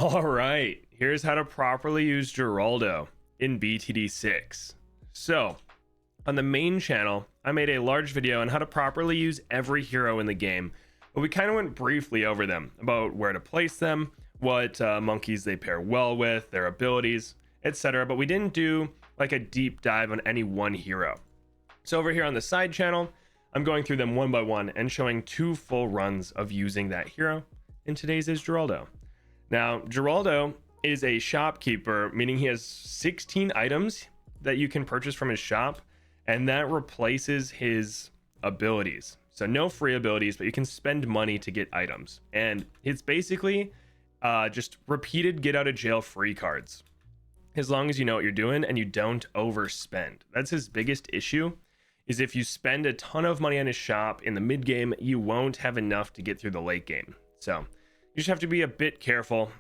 All right, here's how to properly use Geraldo in BTD6. So, on the main channel, I made a large video on how to properly use every hero in the game, but we kind of went briefly over them, about where to place them, what monkeys they pair well with, their abilities, etc. But we didn't do like a deep dive on any one hero. So over here on the side channel, I'm going through them one by one and showing 2 full runs of using that hero. And today's is Geraldo. Now, Geraldo is a shopkeeper, meaning he has 16 items that you can purchase from his shop, and that replaces his abilities. So no free abilities, but you can spend money to get items. And it's basically just repeated get out of jail free cards, as long as you know what you're doing and you don't overspend. That's his biggest issue, is if you spend a ton of money on his shop in the mid game, you won't have enough to get through the late game. So you just have to be a bit careful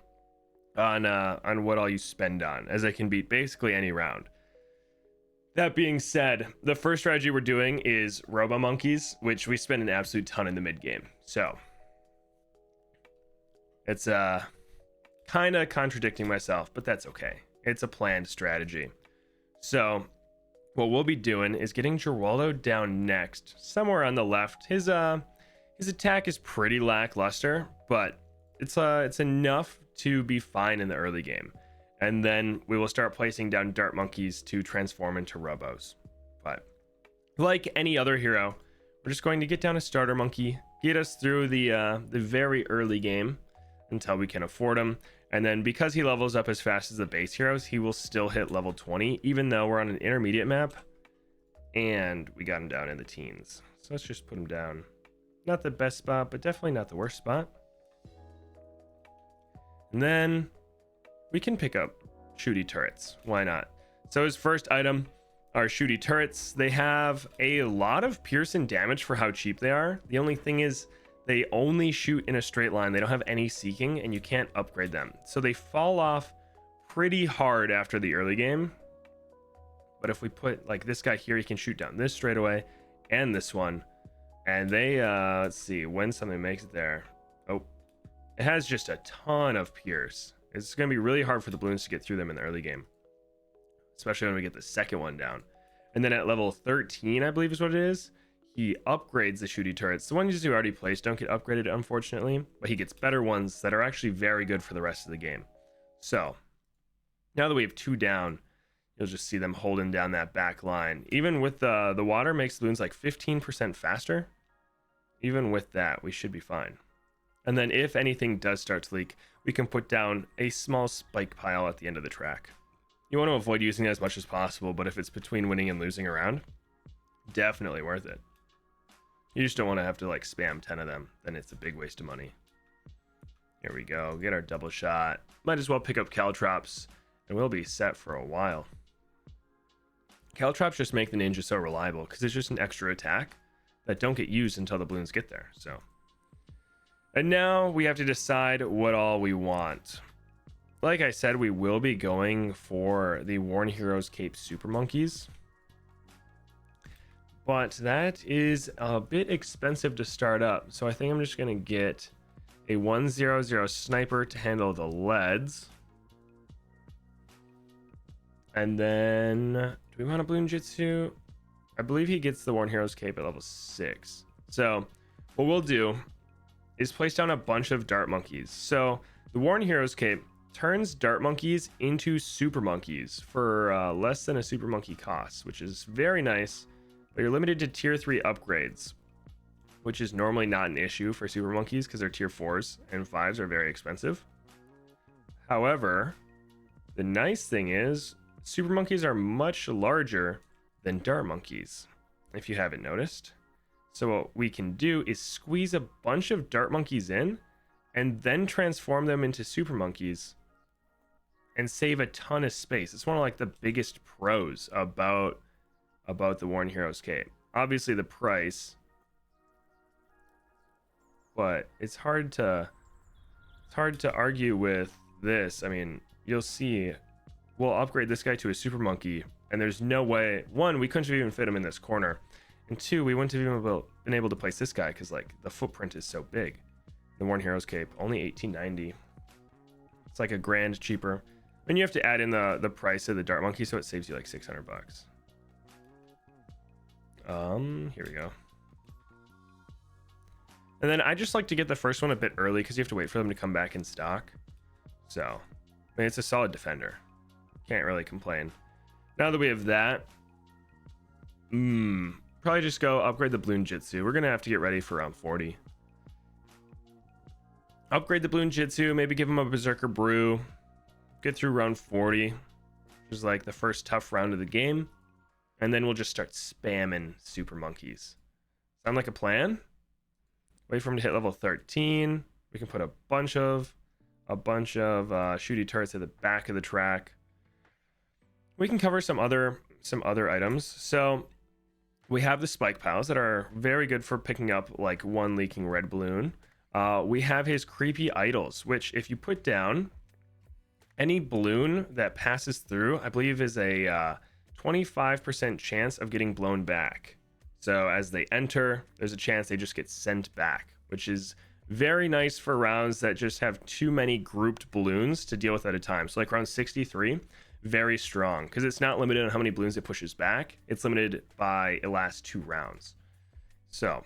on what all you spend on, as it can beat basically any round. That being said, the first strategy we're doing is Robo monkeys, which we spend an absolute ton in the mid game. So it's kind of contradicting myself, but that's okay. It's a planned strategy. So what we'll be doing is getting Geraldo down next, somewhere on the left. His attack is pretty lackluster, but it's enough to be fine in the early game. And then we will start placing down dart monkeys to transform into robos. But like any other hero, we're just going to get down a starter monkey, get us through the very early game until we can afford him. And then because he levels up as fast as the base heroes, he will still hit level 20, even though we're on an intermediate map. And we got him down in the teens. So let's just put him down. Not the best spot, but definitely not the worst spot. And then we can pick up shooty turrets. Why not? So his first item are shooty turrets. They have a lot of piercing damage for how cheap they are. The only thing is they only shoot in a straight line. They don't have any seeking, and you can't upgrade them. So they fall off pretty hard after the early game. But if we put like this guy here, he can shoot down this straight away and this one. And they, let's see, when something makes it there. Oh, it has just a ton of pierce. It's going to be really hard for the balloons to get through them in the early game, especially when we get the second one down. And then at level 13, I believe is what it is, he upgrades the shooty turrets. The ones you already placed don't get upgraded, unfortunately, but he gets better ones that are actually very good for the rest of the game. So now that we have 2 down, you'll just see them holding down that back line. Even with the water makes the balloons like 15% faster. Even with that, we should be fine. And then if anything does start to leak, we can put down a small spike pile at the end of the track. You want to avoid using it as much as possible, but if it's between winning and losing a round, definitely worth it. You just don't want to have to like spam 10 of them, then it's a big waste of money. Here we go, get our double shot. Might as well pick up caltrops, and we'll be set for a while. Caltrops just make the ninja so reliable, because it's just an extra attack that don't get used until the balloons get there, so. And now we have to decide what all we want. Like I said, we will be going for the Worn Heroes Cape Super Monkeys. But that is a bit expensive to start up. So I think I'm just going to get a 100 sniper to handle the leads. And then, do we want a Balloon Jitsu? I believe he gets the Worn Heroes Cape at level 6. So what we'll do is place down a bunch of dart monkeys. So the Worn Heroes Cape turns dart monkeys into super monkeys for less than a super monkey cost, which is very nice, but you're limited to tier 3 upgrades, which is normally not an issue for super monkeys because their tier 4s and 5s are very expensive. However, the nice thing is super monkeys are much larger than dart monkeys, if you haven't noticed. So what we can do is squeeze a bunch of dart monkeys in and then transform them into super monkeys and save a ton of space. It's one of like the biggest pros about the Worn Heroes Cape. Obviously the price, but it's hard to argue with this. I mean, you'll see we'll upgrade this guy to a super monkey, and there's no way, one, we couldn't have even fit him in this corner, and two, we wouldn't have even been able to place this guy because like the footprint is so big. The Worn Heroes Cape, only 1890. It's like a grand cheaper. Then you have to add in the price of the dart monkey, so it saves you like 600 bucks. Here we go. And then I just like to get the first one a bit early because you have to wait for them to come back in stock. So, I mean, it's a solid defender. Can't really complain. Now that we have that, probably just go upgrade the Balloon Jitsu. We're gonna have to get ready for round 40. Upgrade the Balloon Jitsu, maybe give him a Berserker Brew. Get through round 40, which is like the first tough round of the game. And then we'll just start spamming Super Monkeys. Sound like a plan? Wait for him to hit level 13. We can put a bunch of shooty turrets at the back of the track. We can cover some other items. So we have the spike piles that are very good for picking up like one leaking red balloon. We have his creepy idols, which if you put down, any balloon that passes through, I believe, is a 25% chance of getting blown back. So as they enter, there's a chance they just get sent back, which is very nice for rounds that just have too many grouped balloons to deal with at a time. So like round 63, very strong because it's not limited on how many balloons it pushes back. It's limited by it lasts 2 rounds. So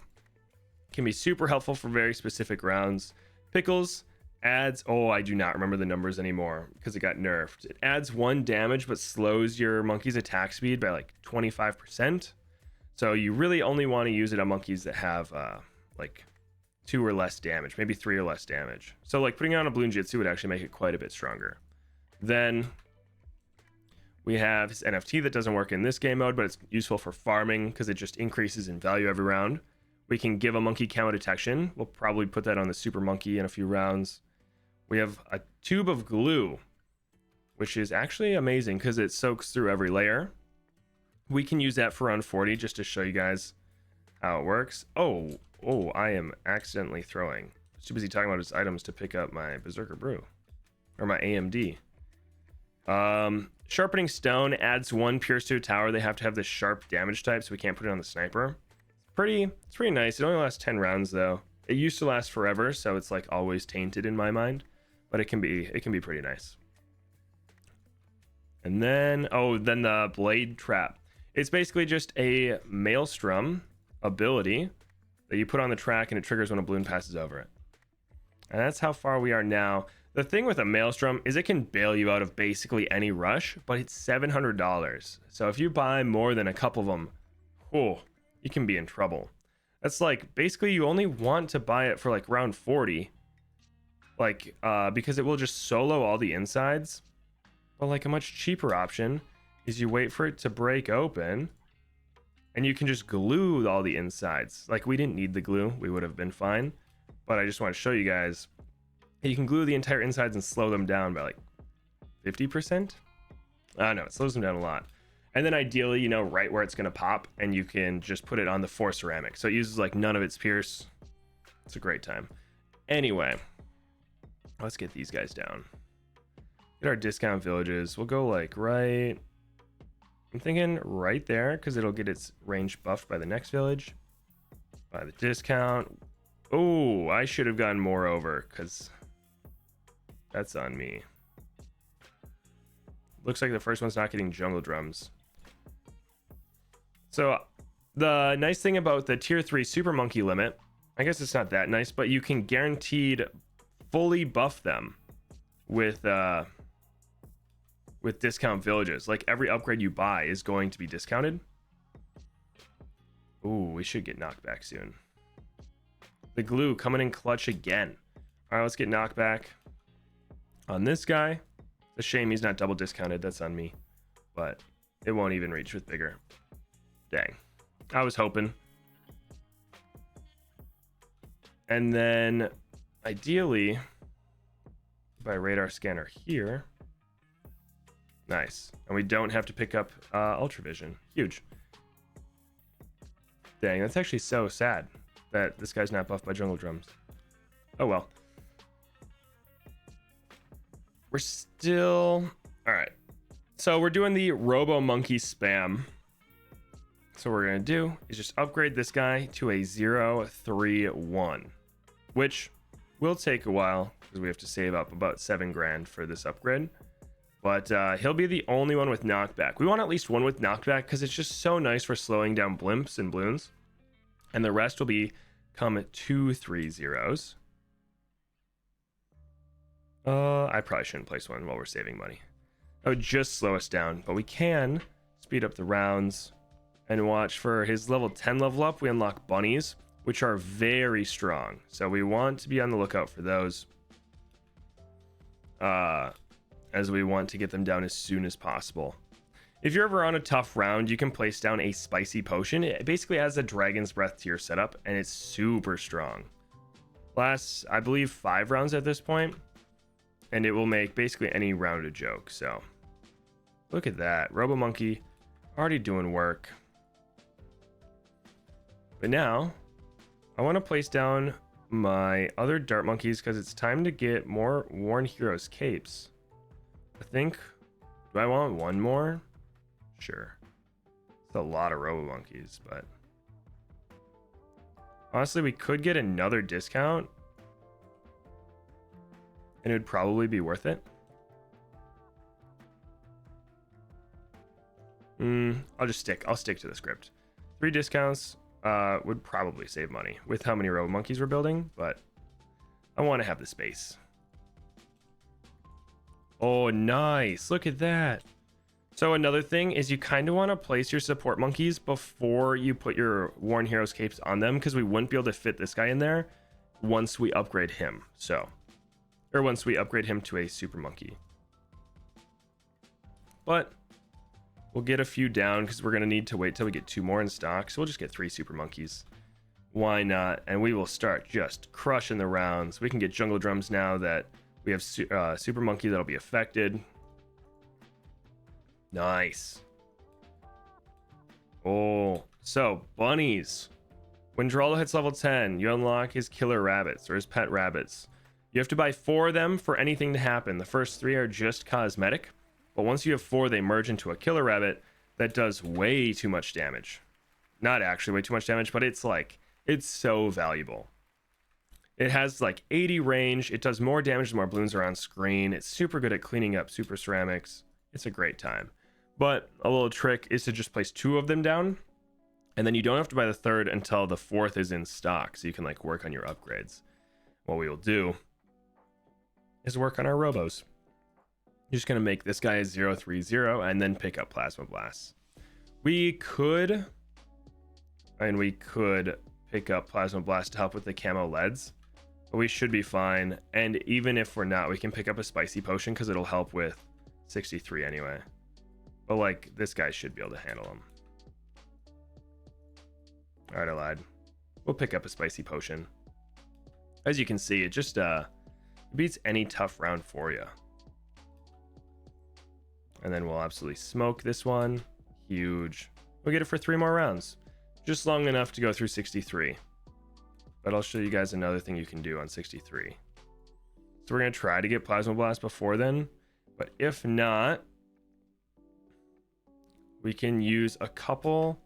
can be super helpful for very specific rounds. Pickles adds, oh, I do not remember the numbers anymore because it got nerfed. It adds 1 damage but slows your monkey's attack speed by like 25%. So you really only want to use it on monkeys that have like 2 or less damage, maybe 3 or less damage. So like putting it on a Balloon Jitsu would actually make it quite a bit stronger. Then we have his NFT that doesn't work in this game mode, but it's useful for farming because it just increases in value every round. We can give a monkey camo detection. We'll probably put that on the super monkey in a few rounds. We have a tube of glue, which is actually amazing because it soaks through every layer. We can use that for round 40 just to show you guys how it works. Oh, I am accidentally throwing. I was too busy talking about his items to pick up my Berserker Brew or my AMD. Sharpening Stone adds 1 pierce to a tower. They have to have this sharp damage type, so we can't put it on the sniper. It's pretty nice. It only lasts 10 rounds though. It used to last forever, so it's like always tainted in my mind, but it can be pretty nice. And then then the Blade Trap. It's basically just a Maelstrom ability that you put on the track and it triggers when a balloon passes over it. And that's how far we are now. The thing with a Maelstrom is it can bail you out of basically any rush, but it's $700. So if you buy more than a couple of them, you can be in trouble. That's like basically you only want to buy it for like round 40, like because it will just solo all the insides. But like a much cheaper option is you wait for it to break open and you can just glue all the insides. Like we didn't need the glue, we would have been fine, but I just want to show you guys you can glue the entire insides and slow them down by like 50%. No, it slows them down a lot. And then ideally, you know, right where it's going to pop, and you can just put it on the 4 ceramic. So it uses like none of its pierce. It's a great time. Anyway, let's get these guys down. Get our discount villages. We'll go like right, I'm thinking right there, because it'll get its range buffed by the next village. By the discount. Oh, I should have gotten more over, because that's on me. Looks like the first one's not getting jungle drums. So the nice thing about the tier 3 super monkey limit, I guess it's not that nice, but you can guaranteed fully buff them with discount villages. Like every upgrade you buy is going to be discounted. Ooh, we should get knocked back soon. The glue coming in clutch again. All right, let's get knocked back on this guy. It's a shame he's not double discounted. That's on me, but it won't even reach with bigger. Dang, I was hoping. And then ideally by radar scanner here. Nice. And we don't have to pick up ultravision. Huge. Dang, that's actually so sad that this guy's not buffed by jungle drums. Oh well. We're still all right. So we're doing the Robo monkey spam. So what we're gonna do is just upgrade this guy to a 0-3-1, which will take a while because we have to save up about 7 grand for this upgrade. But he'll be the only one with knockback. We want at least one with knockback because it's just so nice for slowing down blimps and balloons. And the rest will become 2 3-0s. I probably shouldn't place one while we're saving money. That would just slow us down. But we can speed up the rounds and watch for his level 10 level up. We unlock bunnies, which are very strong. So we want to be on the lookout for those. As we want to get them down as soon as possible. If you're ever on a tough round, you can place down a spicy potion. It basically has a dragon's breath to your setup, and it's super strong. Lasts, I believe, 5 rounds at this point, and it will make basically any round a joke. So look at that. Robo Monkey already doing work. But now I want to place down my other dart monkeys because it's time to get more Worn Heroes capes. I think, do I want one more? Sure. It's a lot of Robo Monkeys, but honestly, we could get another discount and it would probably be worth it. I'll stick to the script. 3 discounts would probably save money with how many Robo Monkeys we're building, but I want to have the space. Oh, nice. Look at that. So another thing is you kind of want to place your support monkeys before you put your Worn Heroes capes on them, because we wouldn't be able to fit this guy in there once we upgrade him. Or once we upgrade him to a super monkey. But we'll get a few down because we're going to need to wait till we get 2 more in stock. So we'll just get 3 super monkeys. Why not? And we will start just crushing the rounds. We can get jungle drums now that we have super monkey that'll be affected. Nice. Oh, so bunnies. When Geraldo hits level 10, you unlock his killer rabbits or his pet rabbits. You have to buy 4 of them for anything to happen. The first 3 are just cosmetic, but once you have 4, they merge into a killer rabbit that does way too much damage. Not actually way too much damage, but it's so valuable. It has like 80 range. It does more damage the more balloons are on screen. It's super good at cleaning up super ceramics. It's a great time. But a little trick is to just place 2 of them down, and then you don't have to buy the 3rd until the 4th is in stock, so you can like work on your upgrades. What we will do is work on our robos. You're just gonna make this guy a 0-3-0 and then pick up Plasma Blasts. We could pick up Plasma Blast to help with the camo leads, but we should be fine. And even if we're not, we can pick up a spicy potion because it'll help with 63 anyway. But like, this guy should be able to handle him. All right, I lied. We'll pick up a spicy potion. As you can see, it just beats any tough round for you. And then we'll absolutely smoke this one. Huge. We'll get it for 3 more rounds. Just long enough to go through 63. But I'll show you guys another thing you can do on 63. So we're going to try to get Plasma Blast before then. But if not, we can use a couple...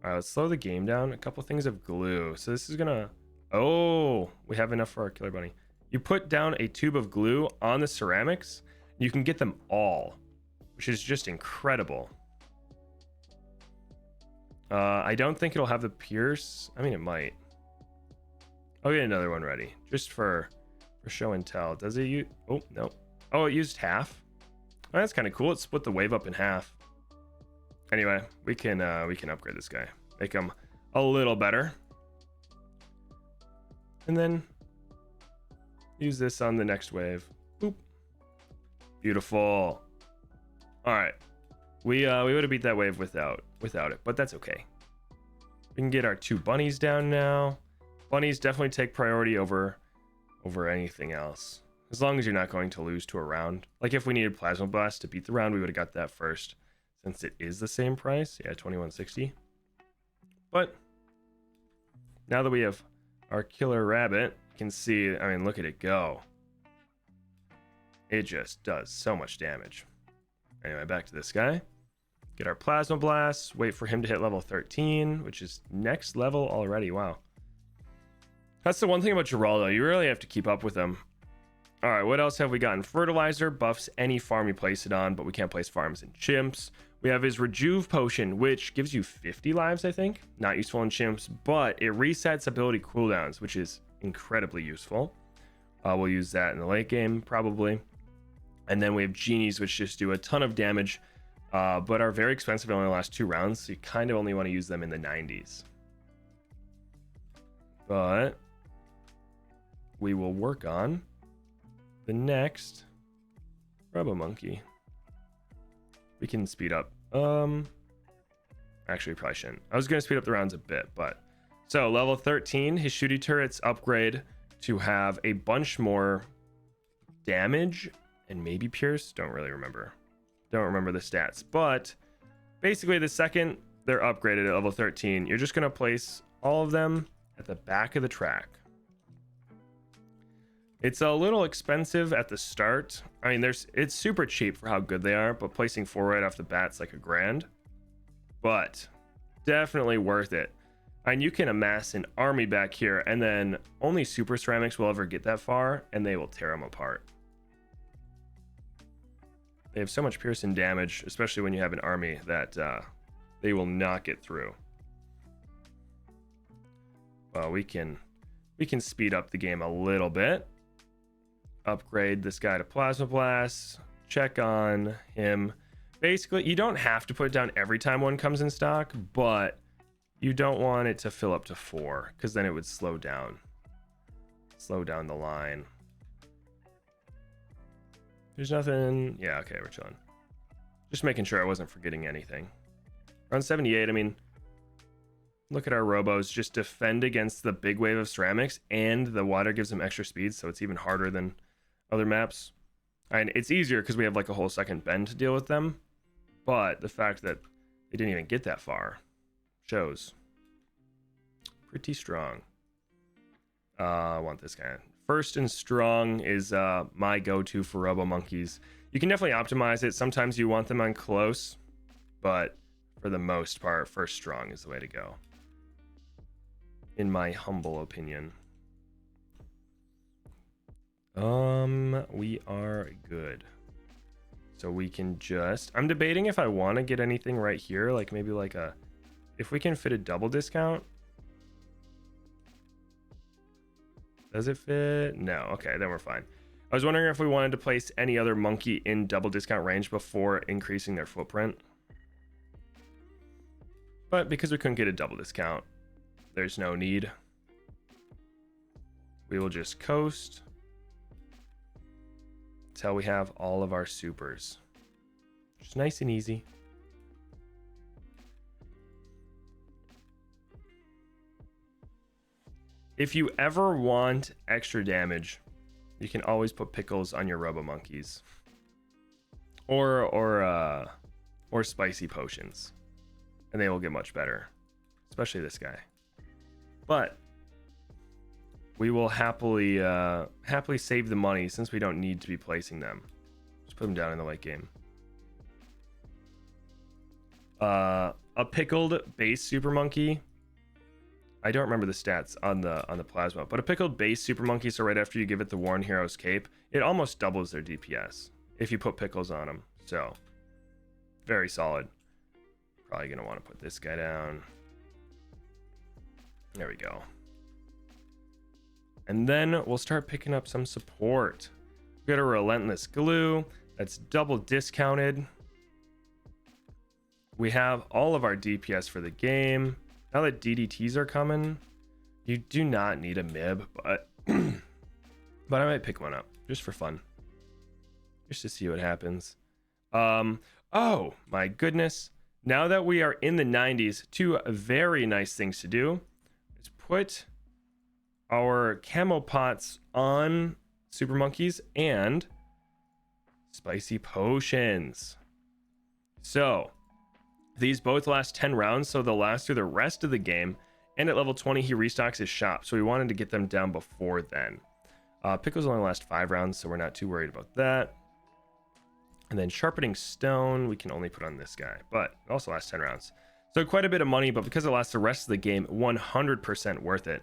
All right, let's slow the game down. A couple things of glue. So this is going to... Oh, we have enough for our killer bunny. You put down a tube of glue on the ceramics. You can get them all, which is just incredible. I don't think it'll have the pierce. I mean, it might. I'll get another one ready just for show and tell. Does it use... Oh, no. Oh, it used half. Oh, that's kind of cool. It split the wave up in half. Anyway, we can upgrade this guy. Make him a little better. And then use this on the next wave. Boop. Beautiful. All right. We would have beat that wave without it, but that's okay. We can get our 2 bunnies down now. Bunnies definitely take priority over anything else, as long as you're not going to lose to a round. Like if we needed Plasma Blast to beat the round, we would have got that first, since it is the same price. Yeah, 2160. But now that we have our killer rabbit, you can see, I mean, look at it go. It just does so much damage. Anyway, back to this guy. Get our Plasma Blasts, wait for him to hit level 13, which is next level already. Wow. That's the one thing about Geraldo. You really have to keep up with them. All right, what else have we gotten? Fertilizer buffs any farm you place it on, but we can't place farms in chimps. We have his Rejuve Potion, which gives you 50 lives, I think. Not useful in chimps, but it resets ability cooldowns, which is incredibly useful. We'll use that in the late game, probably. And then we have Genies, which just do a ton of damage, but are very expensive and only last 2 rounds, so you kind of only want to use them in the 90s. But we will work on the next Robo Monkey. We can speed up. Actually, probably shouldn't. I was going to speed up the rounds a bit, but so level 13, his shooty turrets upgrade to have a bunch more damage and maybe pierce. Don't really remember. Don't remember the stats, but basically the second they're upgraded at level 13, you're just going to place all of them at the back of the track. It's a little expensive at the start. I mean, it's super cheap for how good they are, but placing 4 right off the bat's like $1,000. But definitely worth it. And you can amass an army back here, and then only super ceramics will ever get that far, and they will tear them apart. They have so much piercing damage, especially when you have an army, that they will not get through. Well, we can speed up the game a little bit. Upgrade this guy to Plasma Blast. Check on him. Basically, you don't have to put it down every time one comes in stock, but you don't want it to fill up to 4, because then it would slow down the line. There's nothing. Yeah, okay, we're chilling. Just making sure I wasn't forgetting anything. Around 78, I mean, look at our Robos. Just defend against the big wave of ceramics, and the water gives them extra speed, so it's even harder than other maps. And it's easier because we have like a whole second bend to deal with them. But the fact that they didn't even get that far shows. Pretty strong. I want this guy. First and strong is my go-to for Robo Monkeys. You can definitely optimize it. Sometimes you want them on close, but for the most part, first strong is the way to go, in my humble opinion. We are good. So we can just, I'm debating if I want to get anything right here, like maybe like if we can fit a double discount. Does it fit? No. Okay, then we're fine. I was wondering if we wanted to place any other monkey in double discount range before increasing their footprint. But because we couldn't get a double discount, there's no need. We will just coast until we have all of our supers. Just nice and easy. If you ever want extra damage, you can always put pickles on your Robo Monkeys, or spicy potions, and they will get much better, especially this guy. But we will happily save the money since we don't need to be placing them. Just put them down in the late game. A pickled base super monkey. I don't remember the stats on the plasma, but a pickled base super monkey, so right after you give it the Worn Hero's cape, it almost doubles their DPS if you put pickles on them. So very solid. Probably gonna want to put this guy down. There we go. And then we'll start picking up some support. We got a Relentless Glue that's double discounted. We have all of our DPS for the game. Now that DDTs are coming, you do not need a MIB, but but I might pick one up just for fun, just to see what happens. Oh my goodness! Now that we are in the 90s, 2 very nice things to do is put our camo pots on super monkeys and spicy potions. So these both last 10 rounds, so they'll last through the rest of the game. And at level 20, he restocks his shop, so we wanted to get them down before then. Pickles only last 5 rounds, so we're not too worried about that. And then Sharpening Stone, we can only put on this guy, but it also lasts 10 rounds. So quite a bit of money, but because it lasts the rest of the game, 100% worth it.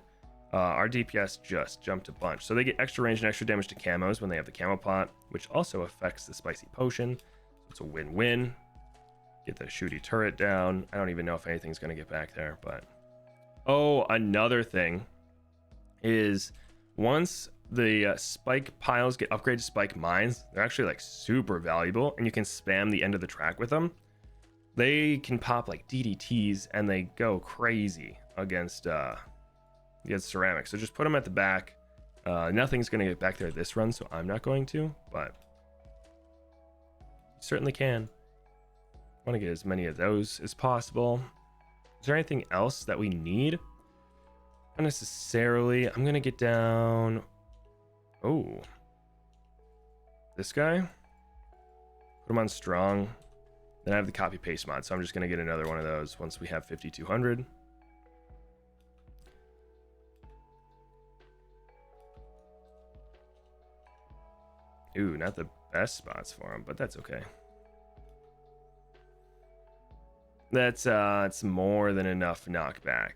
our DPS just jumped a bunch. So they get extra range and extra damage to camos when they have the camo pot, which also affects the spicy potion. So it's a win-win. Get the shooty turret down. I don't even know if anything's going to get back there, but... Oh, another thing is once the spike piles get upgraded to spike mines, they're actually like super valuable, and you can spam the end of the track with them. They can pop like DDTs, and they go crazy against ceramics. So just put them at the back. Nothing's going to get back there this run, so I'm not going to, but you certainly can. I want to get as many of those as possible. Is there anything else that we need? Not necessarily. I'm going to get down... Oh. This guy? Put him on strong. Then I have the copy paste mod, so I'm just going to get another one of those once we have 5200. Ooh, not the best spots for him, but that's okay. That's it's more than enough knockback.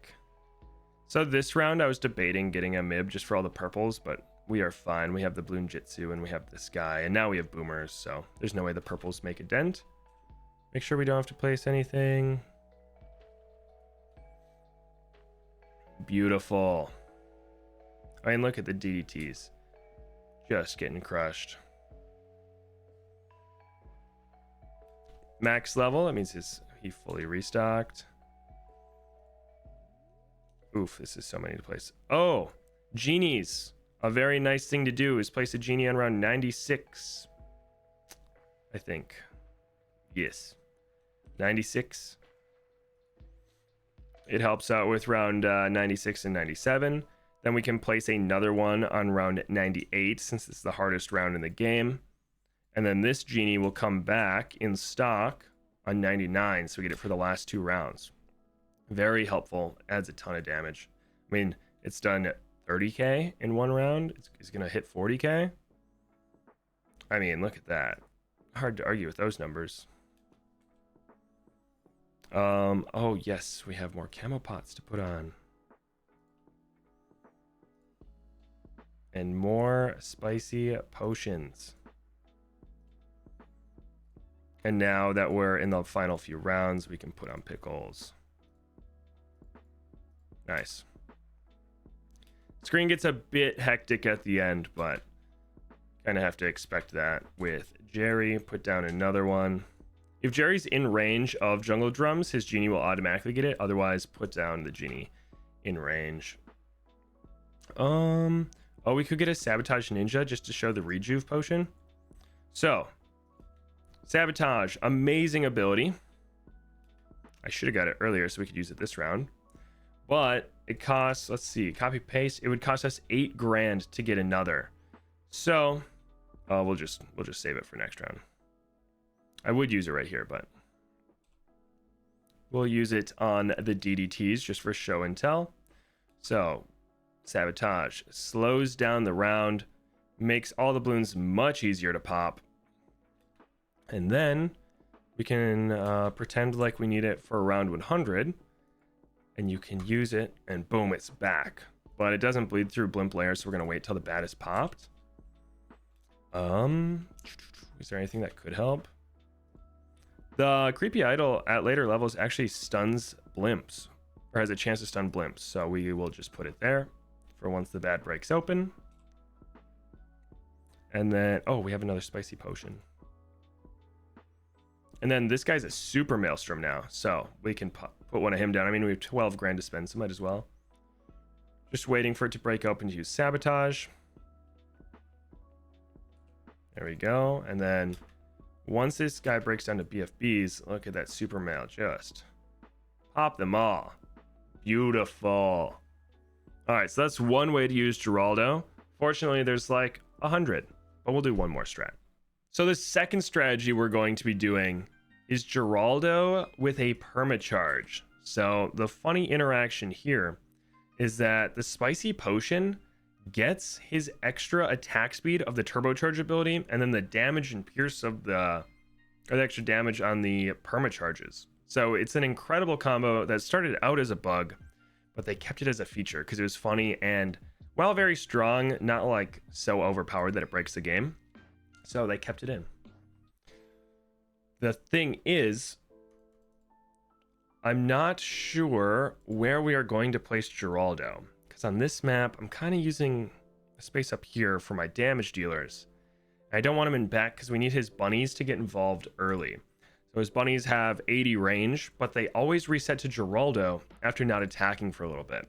So this round I was debating getting a Mib just for all the purples, but we are fine. We have the Bloon Jitsu and we have this guy, and now we have boomers, so there's no way the purples make a dent. Make sure we don't have to place anything. Beautiful. I mean, look at the DDTs. Just getting crushed. Max level, that means he fully restocked. Oof, this is so many to place. Oh, genies. A very nice thing to do is place a genie on round 96. I think. Yes. 96. It helps out with round 96 and 97. Then we can place another one on round 98 since it's the hardest round in the game. And then this genie will come back in stock on 99, so we get it for the last 2 rounds. Very helpful. Adds a ton of damage. I mean, it's done 30k in one round. It's going to hit 40k. I mean, look at that. Hard to argue with those numbers. Oh, yes, we have more camo pots to put on. And more spicy potions. And now that we're in the final few rounds, we can put on pickles. Nice. Screen gets a bit hectic at the end, but kind of have to expect that with Jerry. Put down another one. If Jerry's in range of jungle drums, his genie will automatically get it. Otherwise, put down the genie in range. Oh, we could get a Sabotage Ninja just to show the Rejuve potion. So, Sabotage, amazing ability. I should have got it earlier so we could use it this round. But it costs, let's see, copy paste. It would cost us 8 grand to get another. So, we'll just save it for next round. I would use it right here, but we'll use it on the DDTs just for show and tell. So, Sabotage slows down the round, makes all the balloons much easier to pop. And then we can pretend like we need it for round 100, and you can use it, and boom, it's back. But it doesn't bleed through blimp layers, so we're gonna wait till the bat is popped. Is there anything that could help? The creepy idol at later levels actually stuns blimps, or has a chance to stun blimps, so we will just put it there for once the bat breaks open. And then, oh, we have another spicy potion. And then this guy's a super maelstrom now, so we can put one of him down. I mean, we have 12 grand to spend, so might as well. Just waiting for it to break open to use Sabotage. There we go. And then once this guy breaks down to BFBs, look at that super mail. Just pop them all. Beautiful. All right, so that's one way to use Geraldo. Fortunately, there's like 100, but we'll do one more strat. So the second strategy we're going to be doing is Geraldo with a permacharge. So the funny interaction here is that the spicy potion gets his extra attack speed of the turbocharge ability, and then the damage and pierce of the extra damage on the permacharges. So it's an incredible combo that started out as a bug, but they kept it as a feature because it was funny and, while very strong, not like so overpowered that it breaks the game. So they kept it in. The thing is, I'm not sure where we are going to place Geraldo, because on this map, I'm kind of using a space up here for my damage dealers. I don't want him in back because we need his bunnies to get involved early. So his bunnies have 80 range, but they always reset to Geraldo after not attacking for a little bit.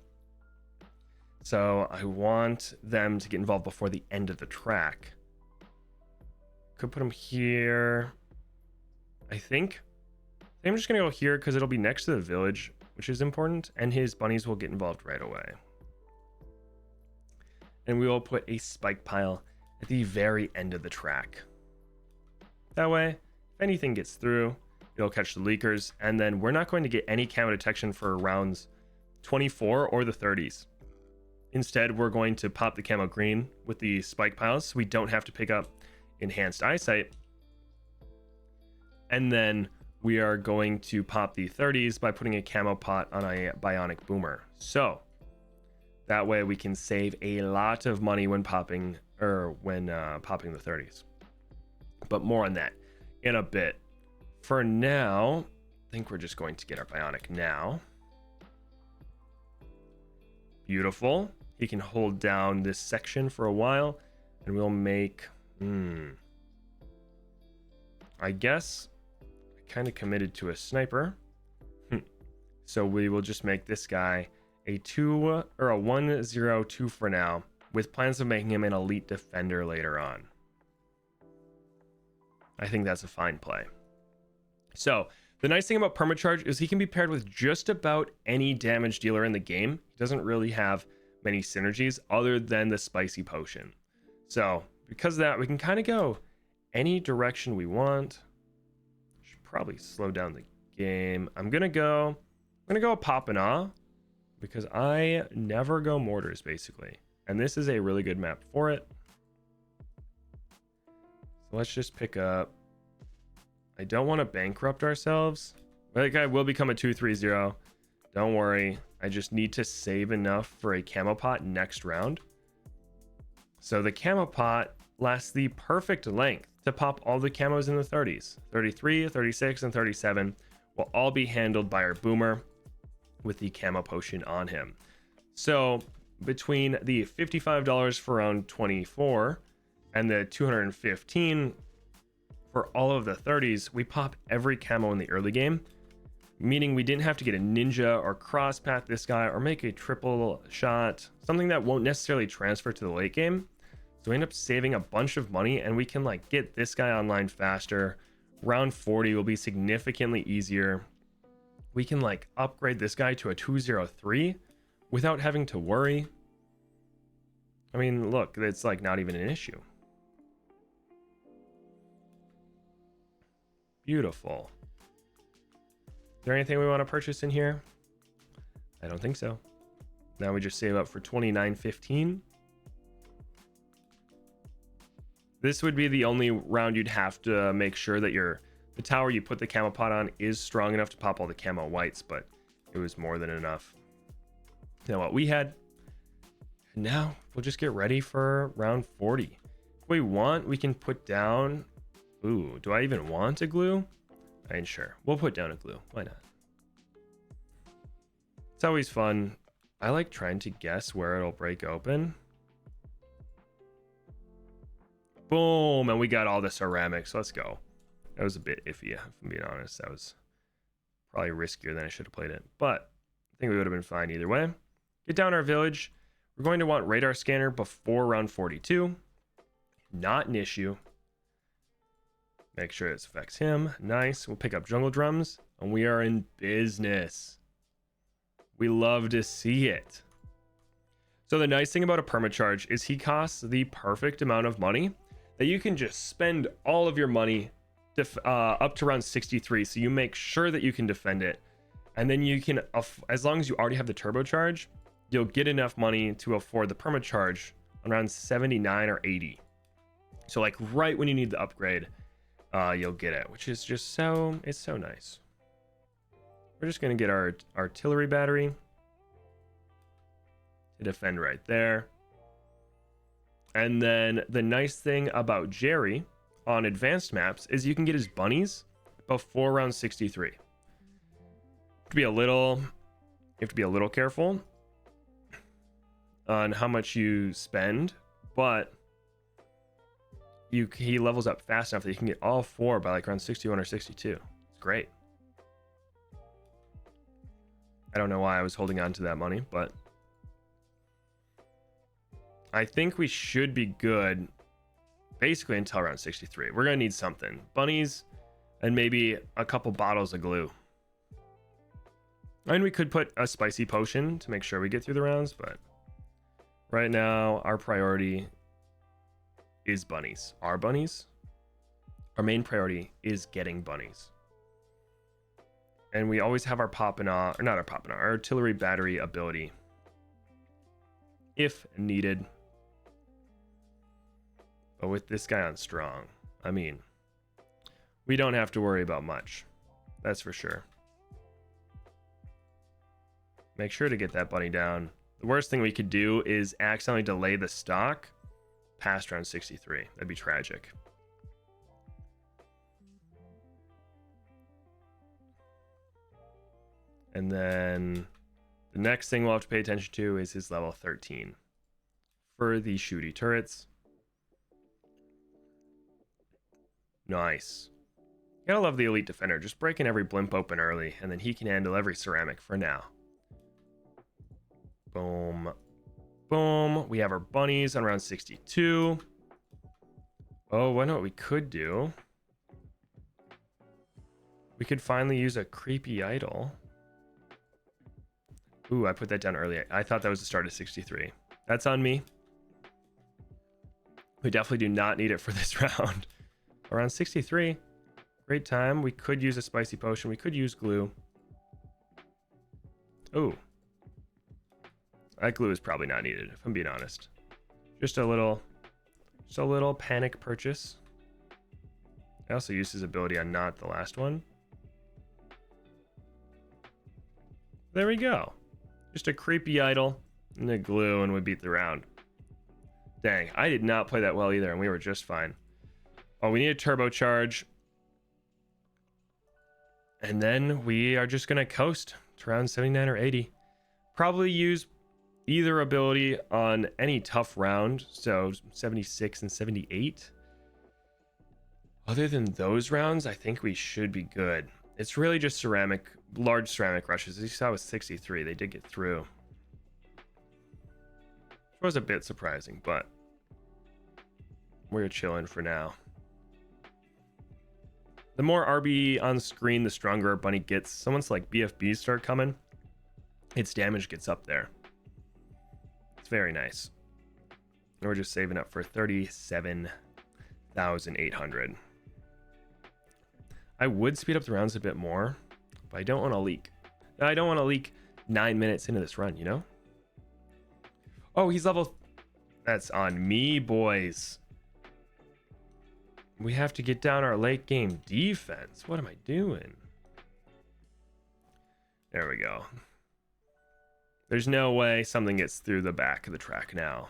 So I want them to get involved before the end of the track. Could put him here. I think I'm just going to go here because it'll be next to the village, which is important, and his bunnies will get involved right away. And we will put a spike pile at the very end of the track. That way, if anything gets through, it'll catch the leakers, and then we're not going to get any camo detection for rounds 24 or the 30s. Instead, we're going to pop the camo green with the spike piles so we don't have to pick up enhanced eyesight. And then we are going to pop the 30s by putting a camo pot on a bionic boomer. So that way we can save a lot of money when popping the 30s. But more on that in a bit. For now, I think we're just going to get our bionic now. Beautiful. He can hold down this section for a while, and we'll make... I guess I kind of committed to a sniper. So we will just make this guy a 1-0-2 for now, with plans of making him an elite defender later on. I think that's a fine play. So the nice thing about Permacharge is he can be paired with just about any damage dealer in the game. He doesn't really have many synergies other than the spicy potion. So because of that, we can kind of go any direction we want. Should probably slow down the game. I'm gonna go pop and awe because I never go mortars basically, and this is a really good map for it. So let's just pick up. I don't want to bankrupt ourselves. That guy will become a 2-3-0. Don't worry. I just need to save enough for a camo pot next round. So the camo pot lasts the perfect length to pop all the camos in the 30s. 33, 36, and 37 will all be handled by our boomer with the camo potion on him. So between the $55 for round 24 and the $215 for all of the 30s, we pop every camo in the early game, meaning we didn't have to get a ninja or cross path this guy or make a triple shot, something that won't necessarily transfer to the late game. So we end up saving a bunch of money, and we can like get this guy online faster. Round 40 will be significantly easier. We can like upgrade this guy to a 203 without having to worry. I mean, look, it's like not even an issue. Beautiful. Is there anything we want to purchase in here? I don't think so. Now we just save up for $29.15. This would be the only round you'd have to make sure that the tower you put the camo pot on is strong enough to pop all the camo whites, but it was more than enough. Now what we had. And now we'll just get ready for round 40. If we want, we can put down... Ooh, do I even want a glue? I ain't sure. We'll put down a glue. Why not? It's always fun. I like trying to guess where it'll break open. Boom, and we got all the ceramics. Let's go. That was a bit iffy, if I'm being honest. That was probably riskier than I should have played it, but I think we would have been fine either way. Get down our village. We're going to want radar scanner before round 42. Not an issue. Make sure it affects him. Nice. We'll pick up jungle drums, and we are in business. We love to see it. So the nice thing about a permacharge is he costs the perfect amount of money that you can just spend all of your money up to around 63. So you make sure that you can defend it. And then you can, as long as you already have the turbocharge, you'll get enough money to afford the permacharge around 79 or 80. So like right when you need the upgrade, you'll get it, which is just it's so nice. We're just going to get our artillery battery. to defend right there. And then the nice thing about Jerry on advanced maps is you can get his bunnies before round 63. You have to be a little careful on how much you spend, but he levels up fast enough that you can get all 4 by like around 61 or 62. It's great. I don't know why I was holding on to that money, but I think we should be good basically until around 63. We're going to need something. Bunnies and maybe a couple bottles of glue. And we could put a spicy potion to make sure we get through the rounds, but right now our priority is bunnies. Our bunnies? Our main priority is getting bunnies. And we always have our our artillery battery ability if needed. But with this guy on strong, I mean, we don't have to worry about much. That's for sure. Make sure to get that bunny down. The worst thing we could do is accidentally delay the stock past round 63. That'd be tragic. And then the next thing we'll have to pay attention to is his level 13 for the shooty turrets. Nice. Gotta love the elite defender, just breaking every blimp open early, and then he can handle every ceramic for now. Boom. Boom. We have our bunnies on round 62. Oh, I know what we could do. We could finally use a creepy idol. Ooh, I put that down early. I thought that was the start of 63. That's on me. We definitely do not need it for this round. Around 63. Great time. We could use a spicy potion. We could use glue. Ooh. That glue is probably not needed, if I'm being honest. Just a little panic purchase. I also used his ability on not the last one. There we go. Just a creepy idol and a glue, and we beat the round. Dang, I did not play that well either, and we were just fine. Oh, we need a turbocharge. And then we are just going to coast to round 79 or 80. Probably use either ability on any tough round, so 76 and 78. Other than those rounds, I think we should be good. It's really just large ceramic rushes. As you saw with 63, they did get through. It was a bit surprising, but we're chilling for now. The more RB on screen, the stronger our bunny gets. So once like BFBs start coming, its damage gets up there. It's very nice. And we're just saving up for 37,800. I would speed up the rounds a bit more, but I don't want to leak. I don't want to leak 9 minutes into this run, you know? Oh, he's level... That's on me, boys. We have to get down our late game defense. What am I doing? There we go. There's no way something gets through the back of the track now.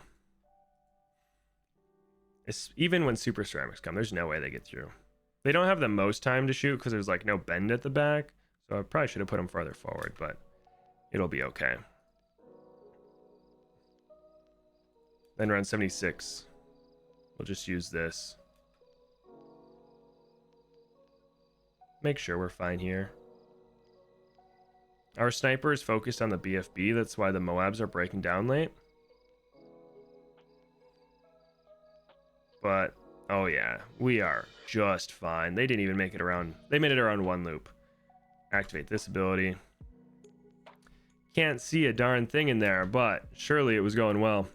Even when super ceramics come, there's no way they get through. They don't have the most time to shoot because there's like no bend at the back. So I probably should have put them farther forward, but it'll be okay. Then round 76. We'll just use this. Make sure we're fine here. Our sniper is focused on the BFB. That's why the Moabs are breaking down late. But, oh yeah, we are just fine. They didn't even make it around. They made it around one loop. Activate this ability. Can't see a darn thing in there, but surely it was going well.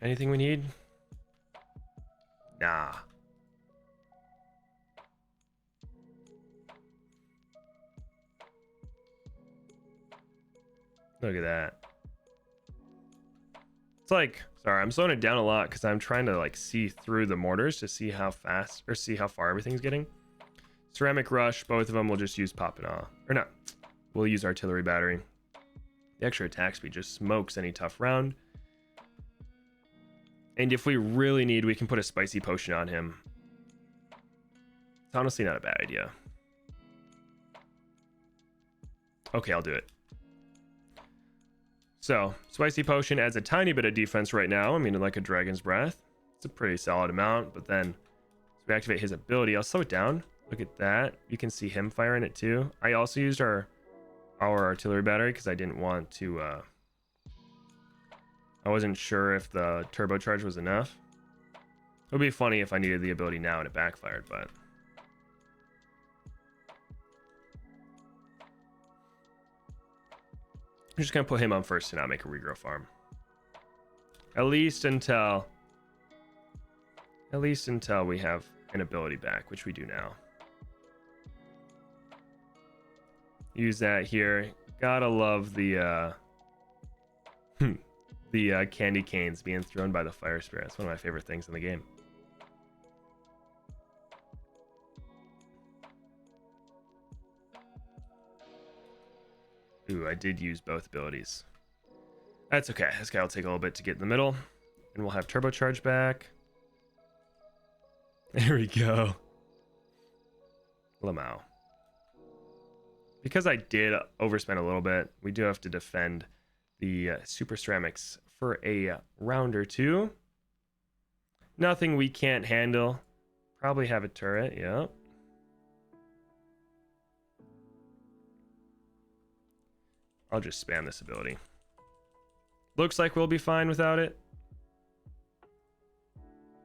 Anything we need? Nah. Look at that. It's like, sorry, I'm slowing it down a lot because I'm trying to like see through the mortars to see how fast or see how far everything's getting. Ceramic rush, both of them will just use pop and awe. Or not, we'll use artillery battery. The extra attack speed just smokes any tough round. And if we really need, we can put a spicy potion on him. It's honestly not a bad idea. Okay, I'll do it. So, spicy potion adds a tiny bit of defense right now. I mean, like a dragon's breath. It's a pretty solid amount, but then as we activate his ability, I'll slow it down. Look at that. You can see him firing it too. I also used our artillery battery because I didn't want to... I wasn't sure if the turbocharge was enough. It would be funny if I needed the ability now and it backfired, but... I'm just going to put him on first to not make a regrow farm. At least until we have an ability back, which we do now. Use that here. Gotta love the candy canes being thrown by the fire spirit. It's one of my favorite things in the game. Ooh, I did use both abilities. That's okay. This guy will take a little bit to get in the middle. And we'll have turbocharge back. There we go. Lamau. Because I did overspend a little bit, we do have to defend the super ceramics for a round or two. Nothing we can't handle. Probably have a turret, yep. I'll just spam this ability. Looks like we'll be fine without it.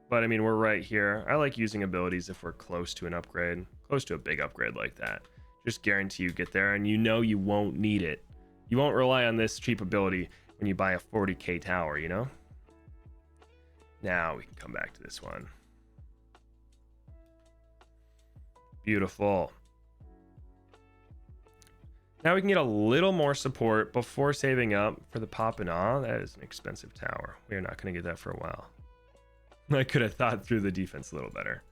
But I mean, we're right here. I like using abilities if we're close to an upgrade, close to a big upgrade like that. Just guarantee you get there and you know you won't need it. You won't rely on this cheap ability when you buy a 40k tower, you know? Now we can come back to this one. Beautiful. Now we can get a little more support before saving up for the pop and awe. That is an expensive tower. We are not going to get that for a while. I could have thought through the defense a little better.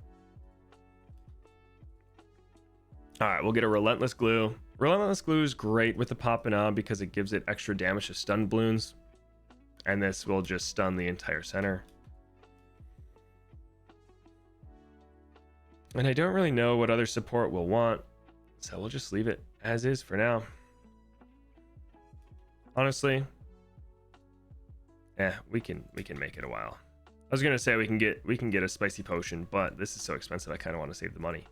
All right, we'll get a Relentless Glue. Relentless Glue is great with the pop and awe because it gives it extra damage to stun balloons. And this will just stun the entire center. And I don't really know what other support we'll want. So we'll just leave it as is for now. Honestly, we can make it a while. I was gonna say we can get a spicy potion, but this is so expensive. I kind of want to save the money.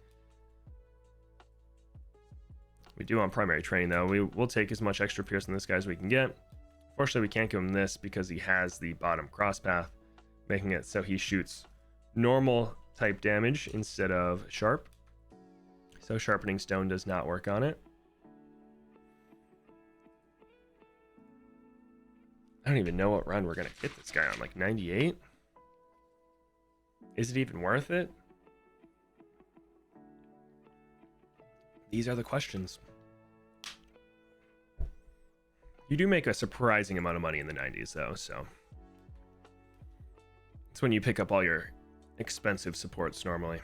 We do want primary training though. We'll take as much extra pierce in this guy as we can get. Fortunately, we can't give him this because he has the bottom cross path, making it so he shoots normal type damage instead of sharp. So sharpening stone does not work on it. I don't even know what run we're gonna get this guy on, like 98? Is it even worth it? These are the questions. You do make a surprising amount of money in the 90s though, so it's when you pick up all your expensive supports normally.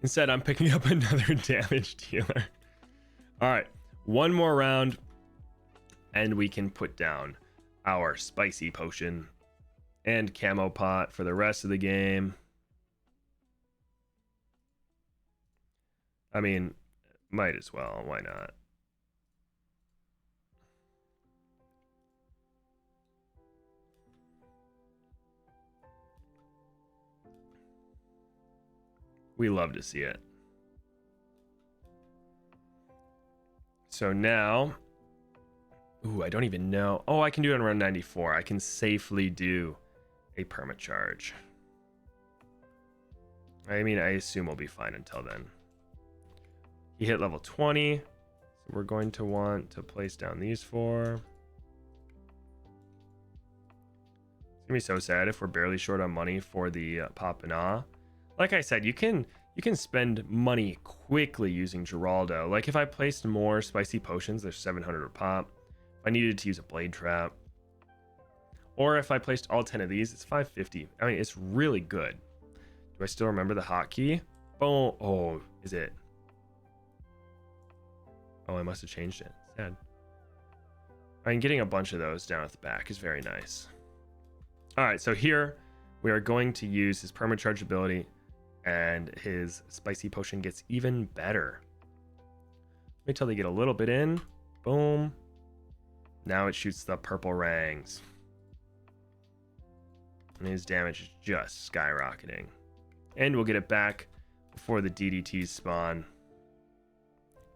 Instead, I'm picking up another damage dealer. All right, one more round and we can put down our spicy potion and camo pot for the rest of the game. I mean, might as well. Why not? We love to see it. So now, ooh, I don't even know. Oh, I can do it on round 94. I can safely do a perma charge. I mean, I assume we'll be fine until then. He hit level 20, so we're going to want to place down these four. It's gonna be so sad if we're barely short on money for the pop and awe. Like I said, you can spend money quickly using Geraldo. Like if I placed more spicy potions, there's 700 a pop. If I needed to use a blade trap, or if I placed all 10 of these, it's 550. I mean, it's really good. Do I still remember the hotkey? Oh, is it? Oh, I must have changed it. Sad. And getting a bunch of those down at the back is very nice. All right, so here we are going to use his permacharge ability, and his spicy potion gets even better. Wait till they get a little bit in. Boom. Now it shoots the purple rangs. And his damage is just skyrocketing. And we'll get it back before the DDTs spawn.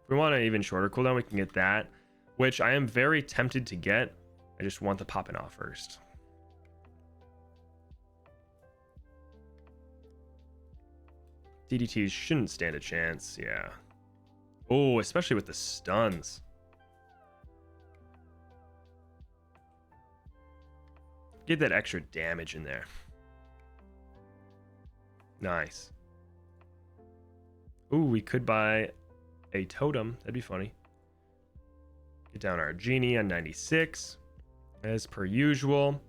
If we want an even shorter cooldown, we can get that, which I am very tempted to get. I just want the popping off first. DDTs shouldn't stand a chance, yeah. Oh, especially with the stuns. Get that extra damage in there. Nice. Ooh, we could buy a totem. That'd be funny. Get down our genie on 96. As per usual.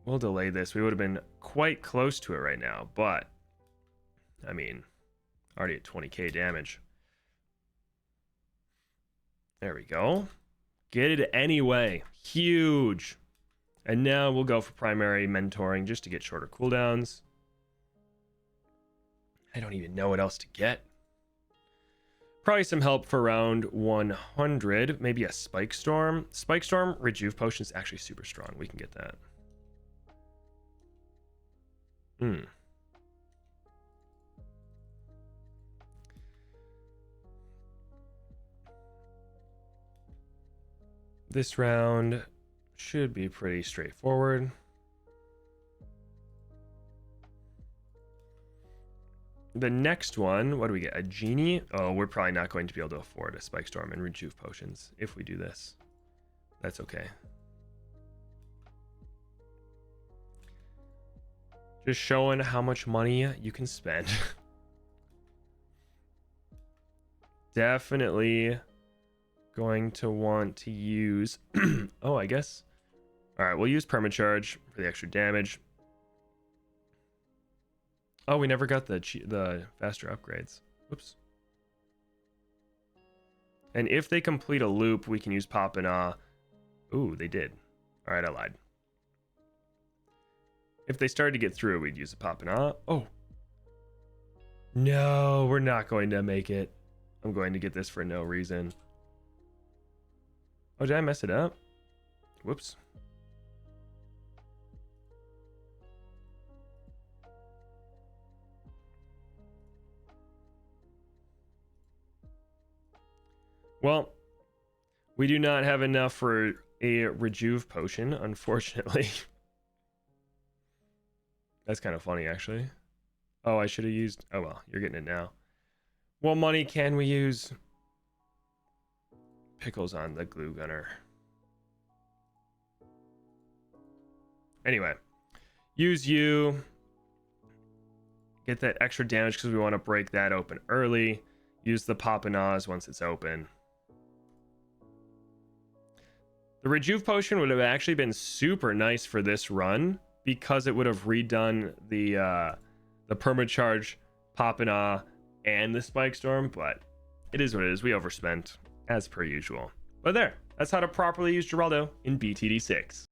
We'll delay this. We would have been quite close to it right now, but I mean, already at 20k damage. There we go. Get it anyway. Huge. And now we'll go for primary mentoring just to get shorter cooldowns. I don't even know what else to get. Probably some help for round 100. Maybe a Spike Storm. Spike Storm, Rejuve Potion is actually super strong. We can get that. This round should be pretty straightforward. The next one, what do we get? A genie? Oh, we're probably not going to be able to afford a Spike Storm and Rejuve Potions if we do this. That's okay. Just showing how much money you can spend. Definitely going to want to use... oh, I guess. All right, we'll use Permacharge for the extra damage. Oh, we never got the faster upgrades. Whoops. And if they complete a loop, we can use Pop and Ah. Ooh, they did. All right, I lied. If they started to get through, we'd use a Pop and Ah. Oh. No, we're not going to make it. I'm going to get this for no reason. Oh, did I mess it up? Whoops. Well, we do not have enough for a Rejuve Potion, unfortunately. That's kind of funny, actually. Oh, I should have used... Oh, well, you're getting it now. What money can we use? Pickles on the glue gunner. Anyway, use you. Get that extra damage because we want to break that open early. Use the Pop and Ahs once it's open. The Rejuve Potion would have actually been super nice for this run because it would have redone the Permacharge, Pop and Ah, and the Spike Storm, but it is what it is. We overspent, as per usual. But there, that's how to properly use Geraldo in BTD6.